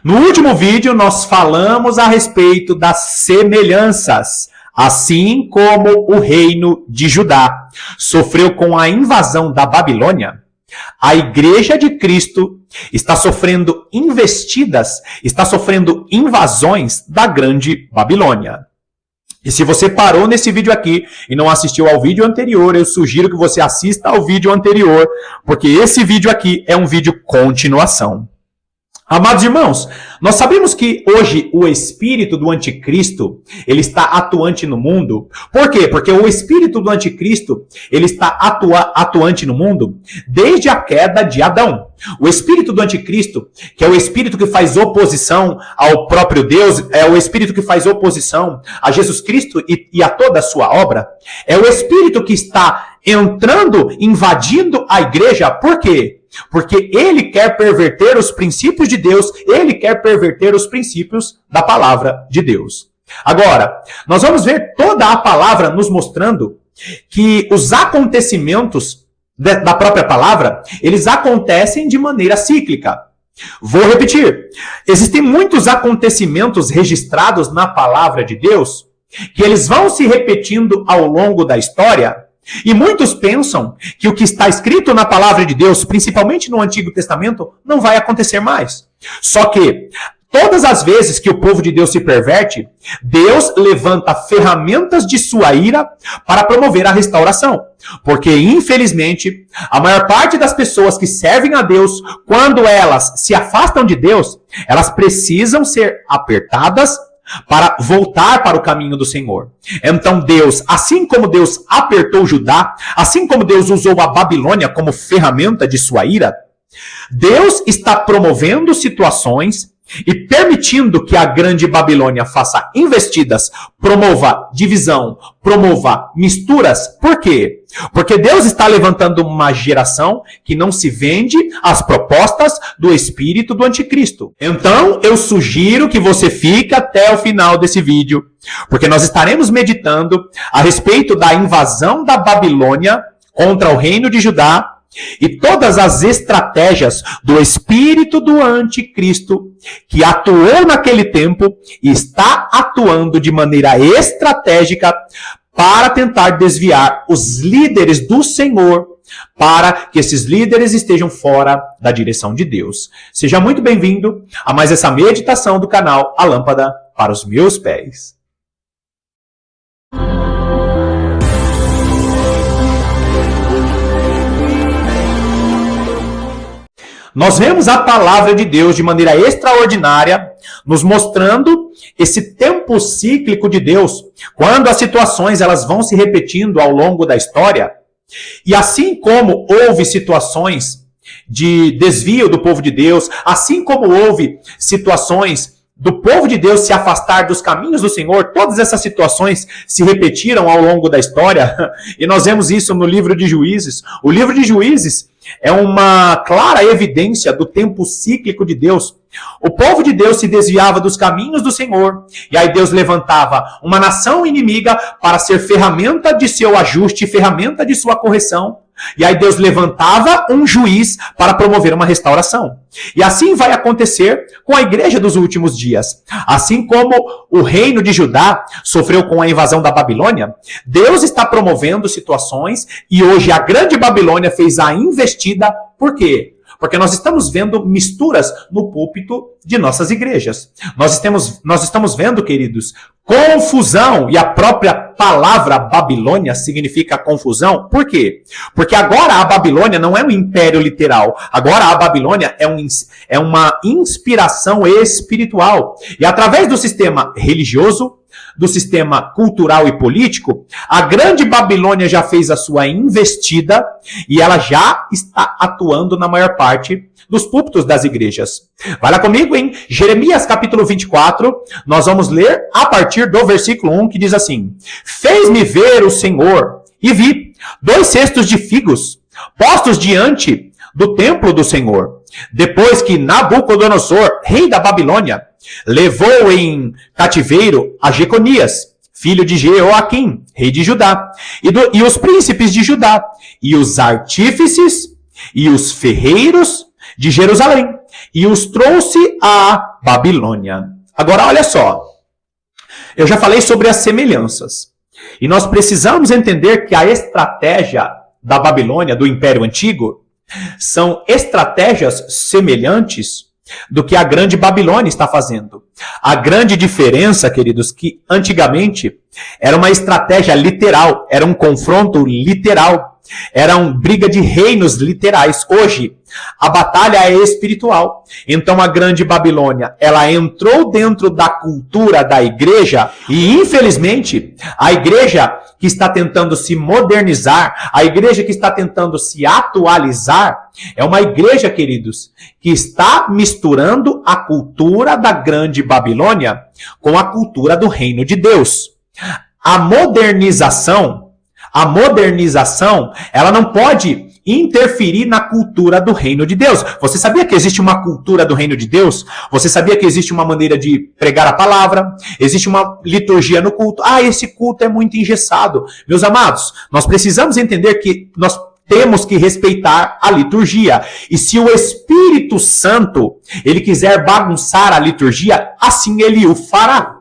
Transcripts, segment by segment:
No último vídeo, nós falamos a respeito das semelhanças, assim como o reino de Judá sofreu com a invasão da Babilônia. A igreja de Cristo está sofrendo investidas, está sofrendo invasões da grande Babilônia. E se você parou nesse vídeo aqui e não assistiu ao vídeo anterior, eu sugiro que você assista ao vídeo anterior, porque esse vídeo aqui é um vídeo continuação. Amados irmãos, nós sabemos que hoje o espírito do anticristo, ele está atuante no mundo. Por quê? Porque o espírito do anticristo, ele está atuante no mundo desde a queda de Adão. O espírito do anticristo, que é o espírito que faz oposição ao próprio Deus, é o espírito que faz oposição a Jesus Cristo e a toda a sua obra, é o espírito que está entrando, invadindo a igreja. Por quê? Porque ele quer perverter os princípios de Deus, ele quer perverter os princípios da palavra de Deus. Agora, nós vamos ver toda a palavra nos mostrando que os acontecimentos da própria palavra, eles acontecem de maneira cíclica. Vou repetir. Existem muitos acontecimentos registrados na palavra de Deus que eles vão se repetindo ao longo da história. E muitos pensam que o que está escrito na palavra de Deus, principalmente no Antigo Testamento, não vai acontecer mais. Só que todas as vezes que o povo de Deus se perverte, Deus levanta ferramentas de sua ira para promover a restauração. Porque, infelizmente, a maior parte das pessoas que servem a Deus, quando elas se afastam de Deus, elas precisam ser apertadas para voltar para o caminho do Senhor. Então Deus, assim como Deus apertou Judá, assim como Deus usou a Babilônia como ferramenta de sua ira, Deus está promovendo situações e permitindo que a grande Babilônia faça investidas, promova divisão, promova misturas. Por quê? Porque Deus está levantando uma geração que não se vende às propostas do espírito do anticristo. Então, eu sugiro que você fique até o final desse vídeo, porque nós estaremos meditando a respeito da invasão da Babilônia contra o reino de Judá, e todas as estratégias do espírito do anticristo que atuou naquele tempo e está atuando de maneira estratégica para tentar desviar os líderes do Senhor, para que esses líderes estejam fora da direção de Deus. Seja muito bem-vindo a mais essa meditação do canal A Lâmpada para os Meus Pés. Nós vemos a palavra de Deus de maneira extraordinária, nos mostrando esse tempo cíclico de Deus, quando as situações elas vão se repetindo ao longo da história. E assim como houve situações de desvio do povo de Deus, assim como houve situações do povo de Deus se afastar dos caminhos do Senhor, todas essas situações se repetiram ao longo da história, e nós vemos isso no livro de Juízes. O livro de Juízes é uma clara evidência do tempo cíclico de Deus. O povo de Deus se desviava dos caminhos do Senhor, e aí Deus levantava uma nação inimiga para ser ferramenta de seu ajuste, ferramenta de sua correção. E aí Deus levantava um juiz para promover uma restauração. E assim vai acontecer com a igreja dos últimos dias. Assim como o reino de Judá sofreu com a invasão da Babilônia, Deus está promovendo situações e hoje a grande Babilônia fez a investida. Por quê? Porque nós estamos vendo misturas no púlpito de nossas igrejas. Nós estamos vendo, queridos, confusão. E a própria palavra Babilônia significa confusão. Por quê? Porque agora a Babilônia não é um império literal. Agora a Babilônia é uma inspiração espiritual. E através do sistema religioso, do sistema cultural e político, a grande Babilônia já fez a sua investida e ela já está atuando na maior parte dos púlpitos das igrejas. Vai lá comigo em Jeremias capítulo 24, nós vamos ler a partir do versículo 1, que diz assim: Fez-me ver o Senhor, e vi 2 cestos de figos postos diante do templo do Senhor, depois que Nabucodonosor, rei da Babilônia, levou em cativeiro a Jeconias, filho de Jeoaquim, rei de Judá, e os príncipes de Judá, e os artífices, e os ferreiros de Jerusalém, e os trouxe à Babilônia. Agora, olha só. Eu já falei sobre as semelhanças. E nós precisamos entender que a estratégia da Babilônia, do Império Antigo, são estratégias semelhantes do que a grande Babilônia está fazendo. A grande diferença, queridos, que antigamente era uma estratégia literal, era um confronto literal, era uma briga de reinos literais. Hoje, a batalha é espiritual. Então a grande Babilônia, ela entrou dentro da cultura da igreja e, infelizmente, a igreja que está tentando se modernizar, a igreja que está tentando se atualizar, é uma igreja, queridos, que está misturando a cultura da grande Babilônia com a cultura do reino de Deus. A modernização, ela não pode interferir na cultura do reino de Deus. Você sabia que existe uma cultura do reino de Deus? Você sabia que existe uma maneira de pregar a palavra? Existe uma liturgia no culto? Ah, esse culto é muito engessado. Meus amados, nós precisamos entender que nós temos que respeitar a liturgia. E se o Espírito Santo, ele quiser bagunçar a liturgia, assim ele o fará.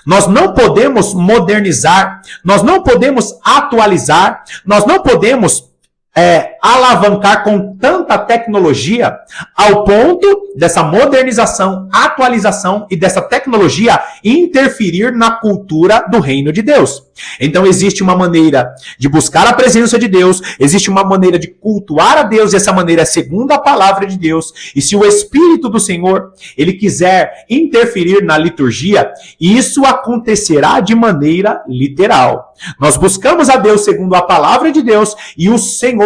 Nós não podemos modernizar, nós não podemos atualizar, nós não podemos alavancar com tanta tecnologia ao ponto dessa modernização, atualização e dessa tecnologia interferir na cultura do reino de Deus. Então existe uma maneira de buscar a presença de Deus, existe uma maneira de cultuar a Deus, e essa maneira é segundo a palavra de Deus. E se o Espírito do Senhor, ele quiser interferir na liturgia, isso acontecerá de maneira literal. Nós buscamos a Deus segundo a palavra de Deus, e o Senhor,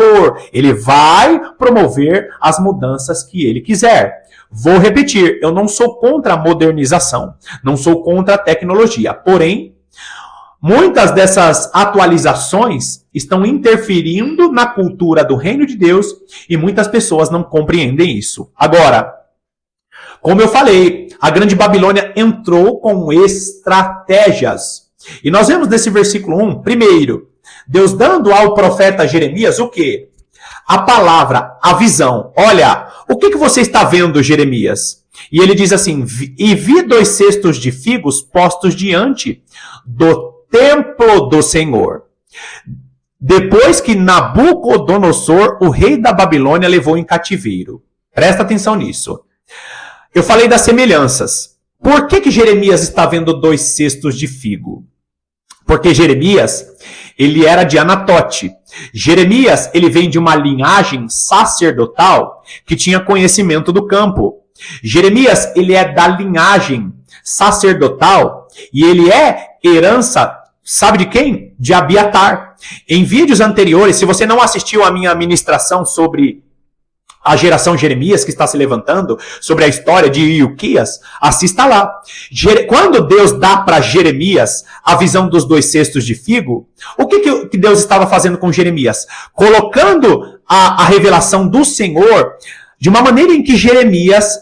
ele vai promover as mudanças que ele quiser. Vou repetir, eu não sou contra a modernização, não sou contra a tecnologia, porém, muitas dessas atualizações estão interferindo na cultura do reino de Deus e muitas pessoas não compreendem isso. Agora, como eu falei, a grande Babilônia entrou com estratégias. E nós vemos nesse versículo 1, primeiro, Deus dando ao profeta Jeremias o quê? A palavra, a visão. Olha, o que você está vendo, Jeremias? E ele diz assim, e vi 2 cestos de figos postos diante do templo do Senhor, depois que Nabucodonosor, o rei da Babilônia, levou em cativeiro. Presta atenção nisso. Eu falei das semelhanças. Por que Jeremias está vendo 2 cestos de figo? Porque Jeremias, ele era de Anatote. Jeremias, ele vem de uma linhagem sacerdotal que tinha conhecimento do campo. Jeremias, ele é da linhagem sacerdotal e ele é herança, sabe de quem? De Abiatar. Em vídeos anteriores, se você não assistiu a minha ministração sobre a geração Jeremias que está se levantando, sobre a história de Ilquias, assista lá. Quando Deus dá para Jeremias a visão dos 2 cestos de figo, o que Deus estava fazendo com Jeremias? Colocando a revelação do Senhor de uma maneira em que Jeremias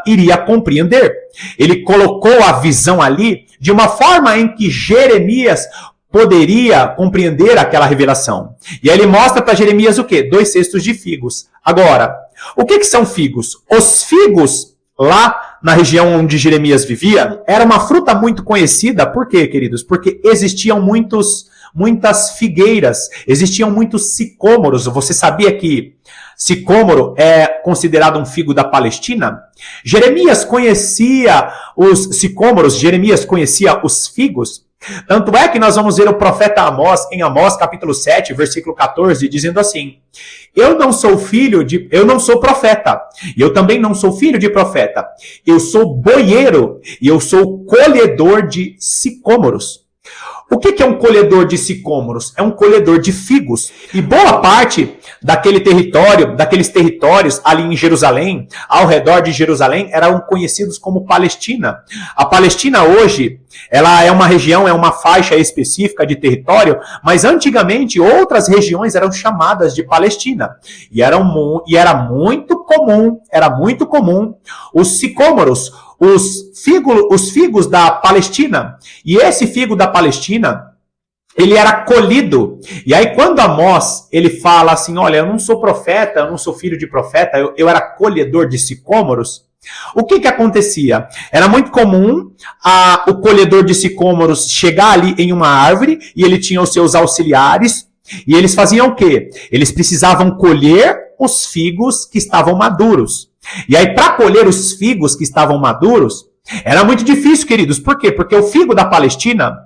iria compreender. Ele colocou a visão ali de uma forma em que Jeremias poderia compreender aquela revelação. E aí ele mostra para Jeremias o quê? 2 cestos de figos. Agora, o que são figos? Os figos, lá na região onde Jeremias vivia, era uma fruta muito conhecida. Por quê, queridos? Porque existiam muitas figueiras, existiam muitos sicômoros. Você sabia que sicômoro é considerado um figo da Palestina? Jeremias conhecia os sicômoros, Jeremias conhecia os figos. Tanto é que nós vamos ver o profeta Amós, em Amós capítulo 7, versículo 14, dizendo assim: eu não sou profeta, e eu também não sou filho de profeta. Eu sou boieiro e eu sou colhedor de sicômoros. O que é um colhedor de sicômoros? É um colhedor de figos. E boa parte daqueles territórios ali em Jerusalém, ao redor de Jerusalém, eram conhecidos como Palestina. A Palestina hoje, ela é uma região, é uma faixa específica de território, mas antigamente outras regiões eram chamadas de Palestina. E era muito comum os sicômoros, os figos da Palestina. E esse figo da Palestina, ele era colhido. E aí quando Amós, ele fala assim, olha, eu não sou profeta, eu não sou filho de profeta, eu era colhedor de sicômoros. O que acontecia? Era muito comum o colhedor de sicômoros chegar ali em uma árvore e ele tinha os seus auxiliares e eles faziam o quê? Eles precisavam colher os figos que estavam maduros. E aí para colher os figos que estavam maduros, era muito difícil, queridos. Por quê? Porque o figo da Palestina,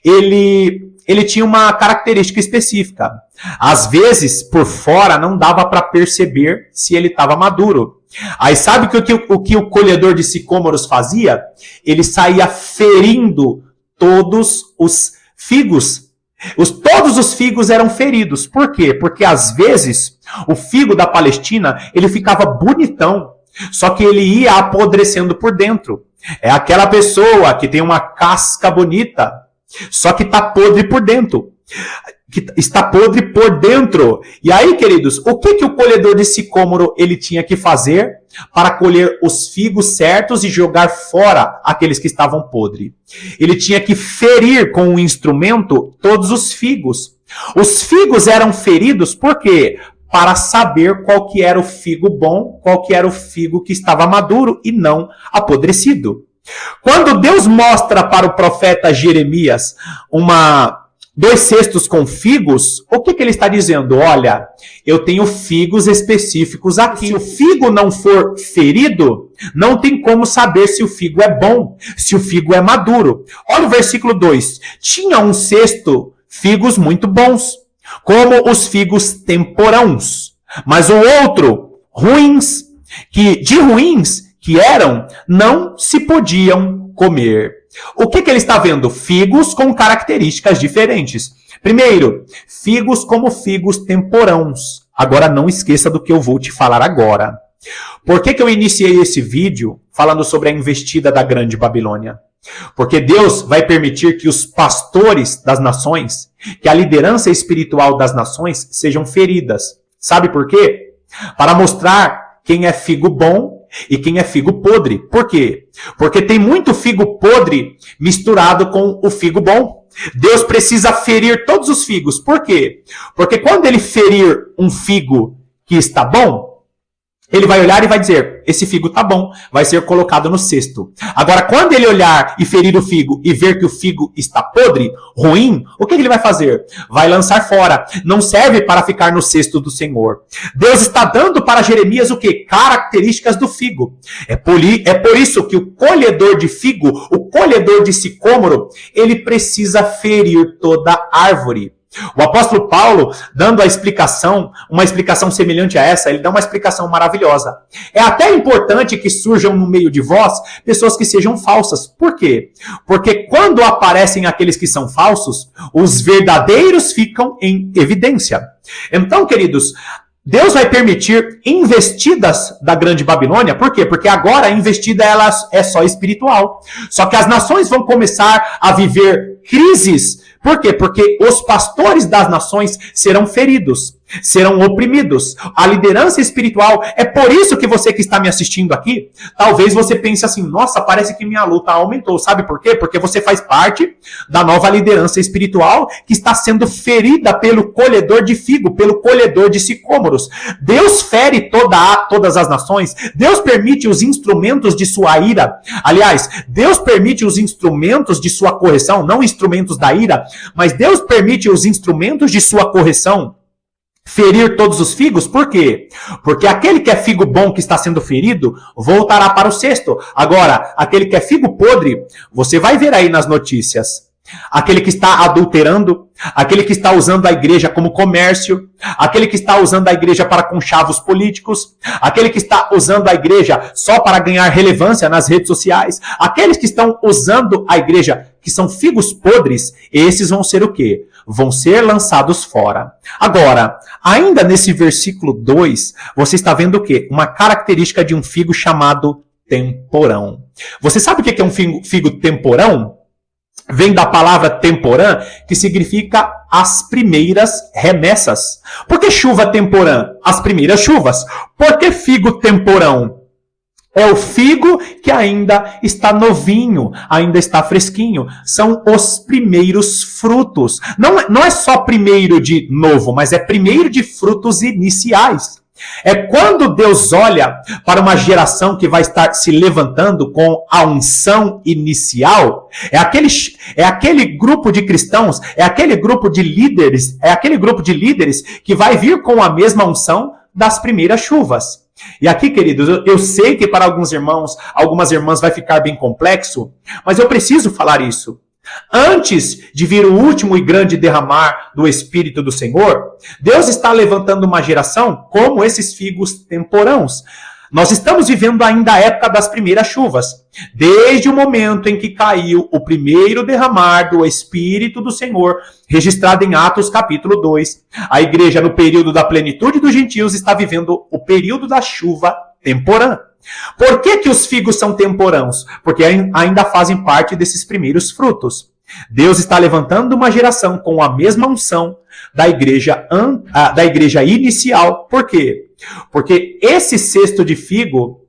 ele tinha uma característica específica. Às vezes, por fora, não dava para perceber se ele estava maduro. Aí sabe o que o colhedor de sicômoros fazia? Ele saía ferindo todos os figos. Todos os figos eram feridos. Por quê? Porque às vezes o figo da Palestina ele ficava bonitão, só que ele ia apodrecendo por dentro. É aquela pessoa que tem uma casca bonita, só que está podre por dentro. Que está podre por dentro. E aí, queridos, o que o colhedor de sicômoro ele tinha que fazer para colher os figos certos e jogar fora aqueles que estavam podres? Ele tinha que ferir com um instrumento todos os figos. Os figos eram feridos por quê? Para saber qual que era o figo bom, qual que era o figo que estava maduro e não apodrecido. Quando Deus mostra para o profeta Jeremias 2 cestos com figos, o que ele está dizendo? Olha, eu tenho figos específicos aqui. Se o figo não for ferido, não tem como saber se o figo é bom, se o figo é maduro. Olha o versículo 2. Tinha um cesto figos muito bons, como os figos temporãos, mas o outro, ruins que eram, não se podiam comer. O que ele está vendo? Figos com características diferentes. Primeiro, figos como figos temporãos. Agora não esqueça do que eu vou te falar agora. Por que eu iniciei esse vídeo falando sobre a investida da Grande Babilônia? Porque Deus vai permitir que os pastores das nações, que a liderança espiritual das nações sejam feridas. Sabe por quê? Para mostrar quem é figo bom e quem é figo podre. Por quê? Porque tem muito figo podre misturado com o figo bom. Deus precisa ferir todos os figos. Por quê? Porque quando ele ferir um figo que está bom, ele vai olhar e vai dizer, esse figo tá bom, vai ser colocado no cesto. Agora, quando ele olhar e ferir o figo e ver que o figo está podre, ruim, o que ele vai fazer? Vai lançar fora. Não serve para ficar no cesto do Senhor. Deus está dando para Jeremias o quê? Características do figo. É por isso que o colhedor de figo, o colhedor de sicômoro, ele precisa ferir toda a árvore. O apóstolo Paulo, dando uma explicação semelhante a essa, ele dá uma explicação maravilhosa. É até importante que surjam no meio de vós pessoas que sejam falsas. Por quê? Porque quando aparecem aqueles que são falsos, os verdadeiros ficam em evidência. Então, queridos, Deus vai permitir investidas da Grande Babilônia. Por quê? Porque agora a investida ela é só espiritual. Só que as nações vão começar a viver crises. Por quê? Porque os pastores das nações serão feridos, serão oprimidos. A liderança espiritual, é por isso que você que está me assistindo aqui, talvez você pense assim, nossa, parece que minha luta aumentou. Sabe por quê? Porque você faz parte da nova liderança espiritual que está sendo ferida pelo colhedor de figo, pelo colhedor de sicômoros. Deus fere todas as nações. Deus permite os instrumentos de sua ira. Aliás, Deus permite os instrumentos de sua correção, não instrumentos da ira, mas Deus permite os instrumentos de sua correção ferir todos os figos. Por quê? Porque aquele que é figo bom que está sendo ferido voltará para o cesto. Agora, aquele que é figo podre, você vai ver aí nas notícias. Aquele que está adulterando, aquele que está usando a igreja como comércio, aquele que está usando a igreja para conchavos políticos, aquele que está usando a igreja só para ganhar relevância nas redes sociais, aqueles que estão usando a igreja que são figos podres, esses vão ser o quê? Vão ser lançados fora. Agora, ainda nesse versículo 2, você está vendo o quê? Uma característica de um figo chamado temporão. Você sabe o que é um figo temporão? Vem da palavra temporã, que significa as primeiras remessas. Por que chuva temporã? As primeiras chuvas. Por que figo temporão? É o figo que ainda está novinho, ainda está fresquinho. São os primeiros frutos. Não é só primeiro de novo, mas é primeiro de frutos iniciais. É quando Deus olha para uma geração que vai estar se levantando com a unção inicial, é aquele grupo de cristãos, é aquele grupo de líderes que vai vir com a mesma unção das primeiras chuvas. E aqui, queridos, eu sei que para alguns irmãos, algumas irmãs vai ficar bem complexo, mas eu preciso falar isso. Antes de vir o último e grande derramar do Espírito do Senhor, Deus está levantando uma geração como esses figos temporãos. Nós estamos vivendo ainda a época das primeiras chuvas. Desde o momento em que caiu o primeiro derramar do Espírito do Senhor, registrado em Atos capítulo 2, a igreja no período da plenitude dos gentios está vivendo o período da chuva temporã. Por que os figos são temporãos? Porque ainda fazem parte desses primeiros frutos. Deus está levantando uma geração com a mesma unção da igreja inicial. Por quê? Porque esse cesto de figo,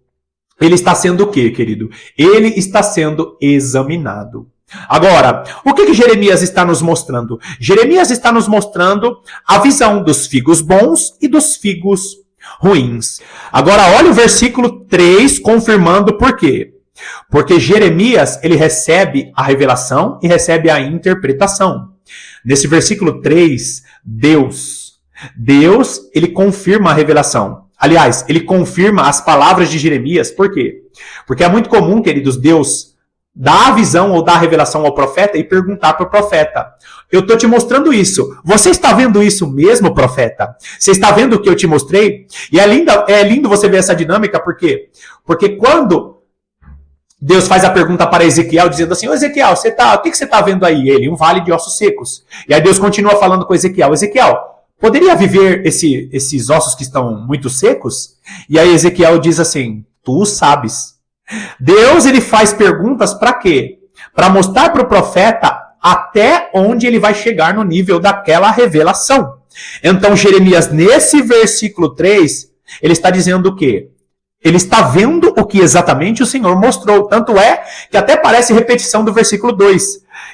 ele está sendo o quê, querido? Ele está sendo examinado. Agora, o que Jeremias está nos mostrando? Jeremias está nos mostrando a visão dos figos bons e dos figos ruins. Agora, olha o versículo 3 confirmando por quê. Porque Jeremias, ele recebe a revelação e recebe a interpretação. Nesse versículo 3, Deus, ele confirma a revelação. Aliás, ele confirma as palavras de Jeremias. Por quê? Porque é muito comum, queridos, Deus dar a visão ou dar a revelação ao profeta e perguntar para o profeta: eu estou te mostrando isso. Você está vendo isso mesmo, profeta? Você está vendo o que eu te mostrei? E é lindo você ver essa dinâmica, por quê? Porque quando Deus faz a pergunta para Ezequiel, dizendo assim: ô Ezequiel, o que você está vendo aí? Ele, um vale de ossos secos. E aí Deus continua falando com Ezequiel: Ezequiel, poderia viver esses ossos que estão muito secos? E aí Ezequiel diz assim: tu sabes. Deus, ele faz perguntas para quê? Para mostrar para o profeta até onde ele vai chegar no nível daquela revelação. Então, Jeremias, nesse versículo 3, ele está dizendo o quê? Ele está vendo o que exatamente o Senhor mostrou. Tanto é que até parece repetição do versículo 2.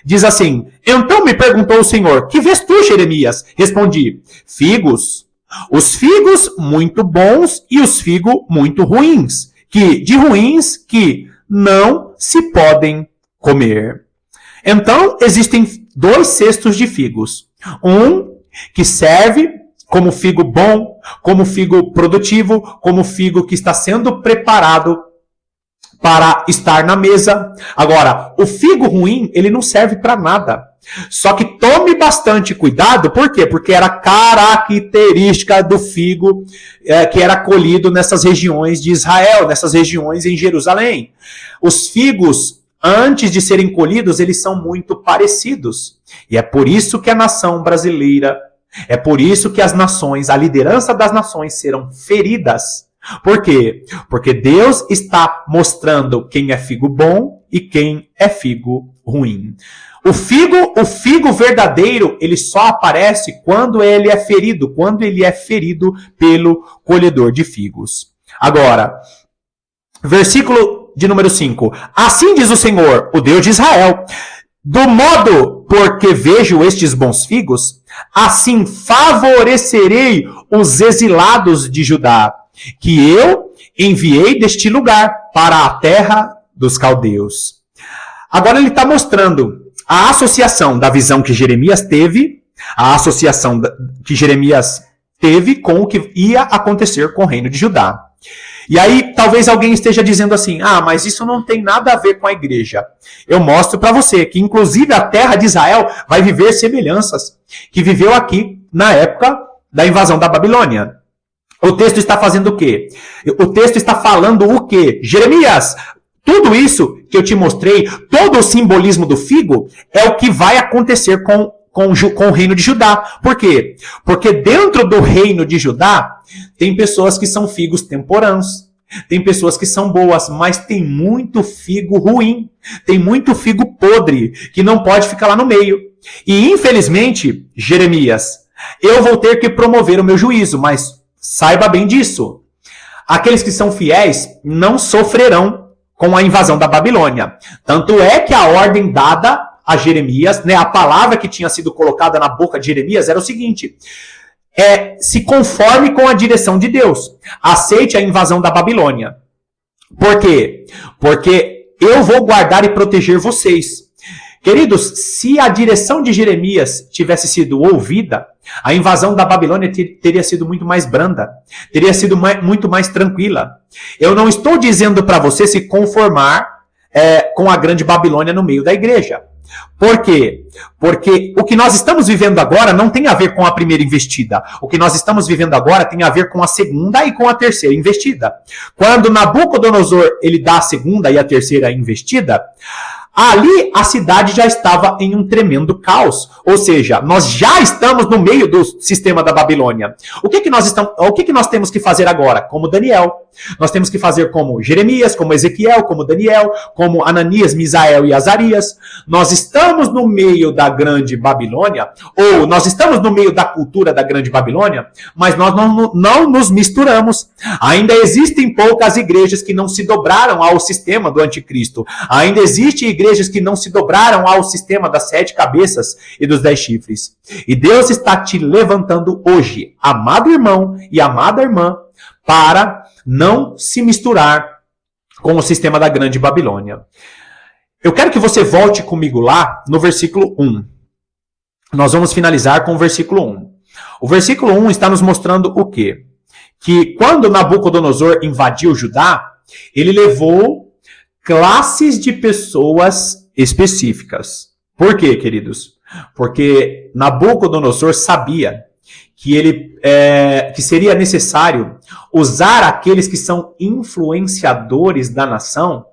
Diz assim: então me perguntou o Senhor: que vês tu, Jeremias? Respondi: figos. Os figos muito bons e os figos muito ruins. De ruins que não se podem comer. Então, existem 2 cestos de figos. Um que serve como figo bom, como figo produtivo, como figo que está sendo preparado para estar na mesa. Agora, o figo ruim, ele não serve para nada. Só que tome bastante cuidado, por quê? Porque era característica do figo que era colhido nessas regiões de Israel, nessas regiões em Jerusalém. Os figos, antes de serem colhidos, eles são muito parecidos. E é por isso que a nação brasileira, é por isso que as nações, a liderança das nações serão feridas. Por quê? Porque Deus está mostrando quem é figo bom e quem é figo ruim. O figo verdadeiro, ele só aparece quando ele é ferido pelo colhedor de figos. Agora, versículo de número 5. Assim diz o Senhor, o Deus de Israel: do modo porque vejo estes bons figos, assim favorecerei os exilados de Judá, que eu enviei deste lugar para a terra dos caldeus. Agora ele está mostrando a associação da visão que Jeremias teve, com o que ia acontecer com o reino de Judá. E aí talvez alguém esteja dizendo assim: mas isso não tem nada a ver com a igreja. Eu mostro para você que inclusive a terra de Israel vai viver semelhanças que viveu aqui na época da invasão da Babilônia. O texto está fazendo o quê? O texto está falando o quê? Jeremias, tudo isso que eu te mostrei, todo o simbolismo do figo, é o que vai acontecer com o reino de Judá. Por quê? Porque dentro do reino de Judá, tem pessoas que são figos temporãos. Tem pessoas que são boas, mas tem muito figo ruim. Tem muito figo podre, que não pode ficar lá no meio. E infelizmente, Jeremias, eu vou ter que promover o meu juízo, mas saiba bem disso. aqueles que são fiéis não sofrerão com a invasão da Babilônia. Tanto é que a ordem dada a Jeremias, né, a palavra que tinha sido colocada na boca de Jeremias era o seguinte: se conforme com a direção de Deus. Aceite a invasão da Babilônia. Por quê? Porque eu vou guardar e proteger vocês. Queridos, se a direção de Jeremias tivesse sido ouvida, a invasão da Babilônia teria sido muito mais branda, teria sido muito mais tranquila. Eu não estou dizendo para você se conformar com a grande Babilônia no meio da igreja. Por quê? Porque o que nós estamos vivendo agora não tem a ver com a primeira investida. O que nós estamos vivendo agora tem a ver com a segunda e com a terceira investida. Quando Nabucodonosor ele dá a segunda e a terceira investida, ali a cidade já estava em um tremendo caos. Ou seja, nós já estamos no meio do sistema da Babilônia. O que nós temos que fazer agora? Como Daniel. Nós temos que fazer como Jeremias, como Ezequiel, como Daniel, como Ananias, Misael e Azarias. Nós estamos no meio da grande Babilônia, ou nós estamos no meio da cultura da grande Babilônia, mas nós não nos misturamos. Ainda existem poucas igrejas que não se dobraram ao sistema do anticristo. Ainda existem igrejas que não se dobraram ao sistema das 7 cabeças e dos 10 chifres. E Deus está te levantando hoje, amado irmão e amada irmã, para não se misturar com o sistema da grande Babilônia. Eu quero que você volte comigo lá no versículo 1. Nós vamos finalizar com o versículo 1. O versículo 1 está nos mostrando o quê? Que quando Nabucodonosor invadiu Judá, ele levou classes de pessoas específicas. Por quê, queridos? Porque Nabucodonosor sabia que seria necessário usar aqueles que são influenciadores da nação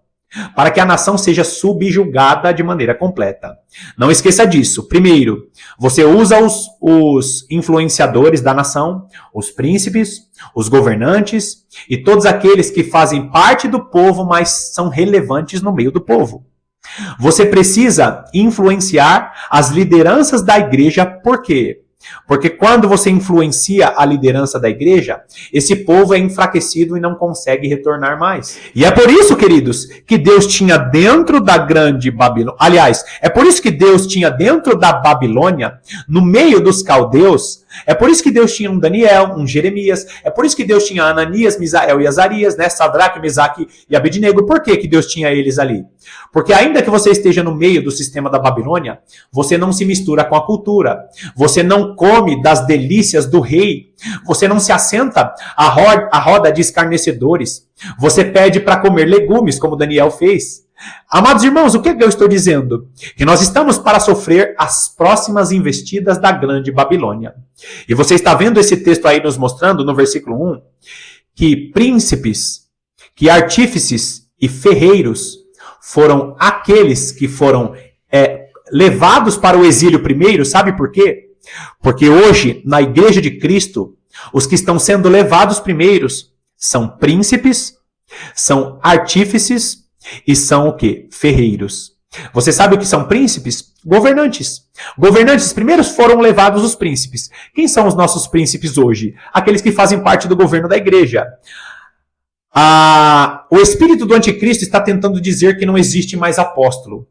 para que a nação seja subjugada de maneira completa. Não esqueça disso. Primeiro, você usa os influenciadores da nação, os príncipes, os governantes e todos aqueles que fazem parte do povo, mas são relevantes no meio do povo. Você precisa influenciar as lideranças da igreja. Por quê? Porque quando você influencia a liderança da igreja, esse povo é enfraquecido e não consegue retornar mais. E é por isso, queridos, que Deus tinha dentro da grande Babilônia, aliás, é por isso que Deus tinha dentro da Babilônia, no meio dos caldeus, é por isso que Deus tinha um Daniel, um Jeremias, é por isso que Deus tinha Ananias, Misael e Azarias, né? Sadraque, Mesaque e Abednego. Por que Deus tinha eles ali? Porque ainda que você esteja no meio do sistema da Babilônia, você não se mistura com a cultura, você não come das delícias do rei, você não se assenta à roda de escarnecedores, você pede para comer legumes, como Daniel fez. Amados irmãos, o que eu estou dizendo? Que nós estamos para sofrer as próximas investidas da grande Babilônia. E você está vendo esse texto aí nos mostrando, no versículo 1, que príncipes, que artífices e ferreiros foram aqueles que foram levados para o exílio primeiro. Sabe por quê? Porque hoje, na igreja de Cristo, os que estão sendo levados primeiros são príncipes, são artífices e são o quê? Ferreiros. Você sabe o que são príncipes? Governantes. Governantes, primeiro foram levados os príncipes. Quem são os nossos príncipes hoje? Aqueles que fazem parte do governo da igreja. O espírito do anticristo está tentando dizer que não existe mais apóstolo,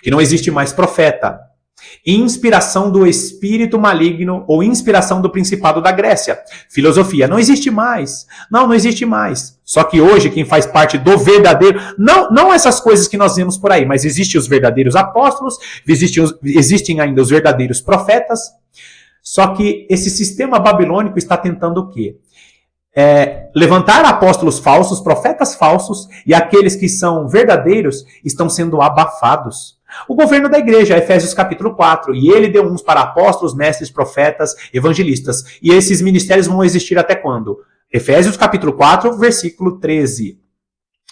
que não existe mais profeta. Inspiração do espírito maligno ou inspiração do principado da Grécia. Filosofia, não existe mais. Não existe mais. Só que hoje quem faz parte do verdadeiro, não essas coisas que nós vemos por aí, mas existem os verdadeiros apóstolos, existem ainda os verdadeiros profetas. Só que esse sistema babilônico está tentando o quê? Levantar apóstolos falsos, profetas falsos, e aqueles que são verdadeiros estão sendo abafados. O governo da igreja, Efésios capítulo 4, e ele deu uns para apóstolos, mestres, profetas, evangelistas. E esses ministérios vão existir até quando? Efésios capítulo 4, versículo 13.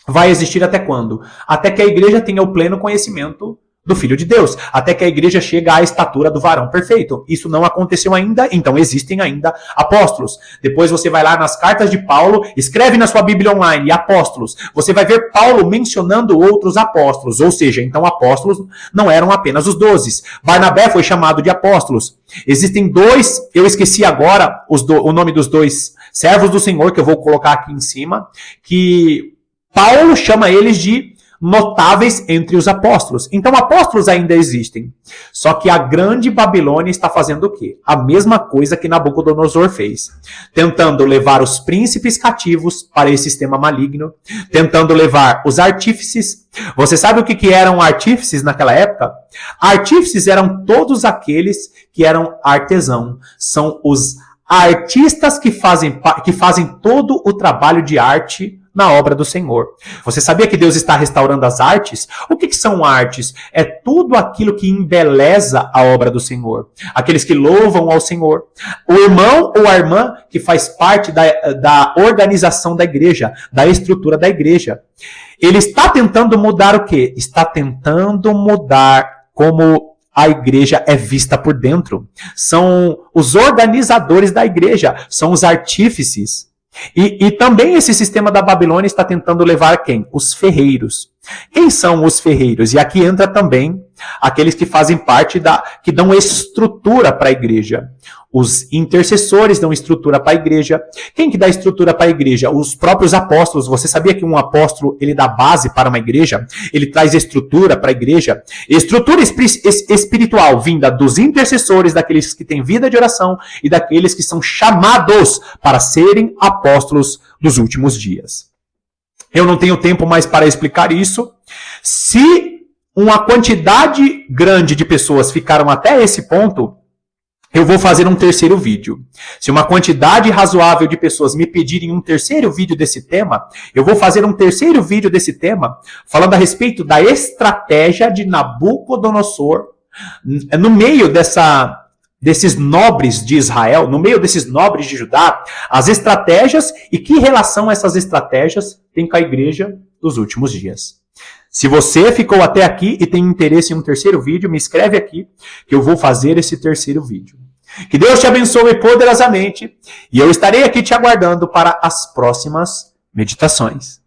Vai existir até quando? Até que a igreja tenha o pleno conhecimento do Filho de Deus, até que a igreja chegue à estatura do varão perfeito. Isso não aconteceu ainda, então existem ainda apóstolos. Depois você vai lá nas cartas de Paulo, escreve na sua Bíblia online, apóstolos. Você vai ver Paulo mencionando outros apóstolos, ou seja, então apóstolos não eram apenas os 12. Barnabé foi chamado de apóstolos. Existem dois, eu esqueci agora o nome dos dois servos do Senhor, que eu vou colocar aqui em cima, que Paulo chama eles de notáveis entre os apóstolos. Então, apóstolos ainda existem. Só que a grande Babilônia está fazendo o quê? A mesma coisa que Nabucodonosor fez. Tentando levar os príncipes cativos para esse sistema maligno. Tentando levar os artífices. Você sabe o que eram artífices naquela época? Artífices eram todos aqueles que eram artesão. São os artistas que fazem todo o trabalho de arte na obra do Senhor. Você sabia que Deus está restaurando as artes? O que são artes? É tudo aquilo que embeleza a obra do Senhor. Aqueles que louvam ao Senhor. O irmão ou a irmã que faz parte da organização da igreja, da estrutura da igreja. Ele está tentando mudar o quê? Está tentando mudar como a igreja é vista por dentro. São os organizadores da igreja, são os artífices. E também esse sistema da Babilônia está tentando levar quem? Os ferreiros. Quem são os ferreiros? E aqui entra também aqueles que fazem parte que dão estrutura para a igreja. Os intercessores dão estrutura para a igreja. Quem que dá estrutura para a igreja? Os próprios apóstolos. Você sabia que um apóstolo, ele dá base para uma igreja? Ele traz estrutura para a igreja? Estrutura espiritual vinda dos intercessores, daqueles que têm vida de oração e daqueles que são chamados para serem apóstolos dos últimos dias. Eu não tenho tempo mais para explicar isso. Se uma quantidade grande de pessoas ficaram até esse ponto, eu vou fazer um terceiro vídeo. Se uma quantidade razoável de pessoas me pedirem um terceiro vídeo desse tema, eu vou fazer um terceiro vídeo desse tema, falando a respeito da estratégia de Nabucodonosor, no meio desses nobres de Israel, no meio desses nobres de Judá, as estratégias e que relação essas estratégias têm com a igreja dos últimos dias. Se você ficou até aqui e tem interesse em um terceiro vídeo, me escreve aqui que eu vou fazer esse terceiro vídeo. Que Deus te abençoe poderosamente e eu estarei aqui te aguardando para as próximas meditações.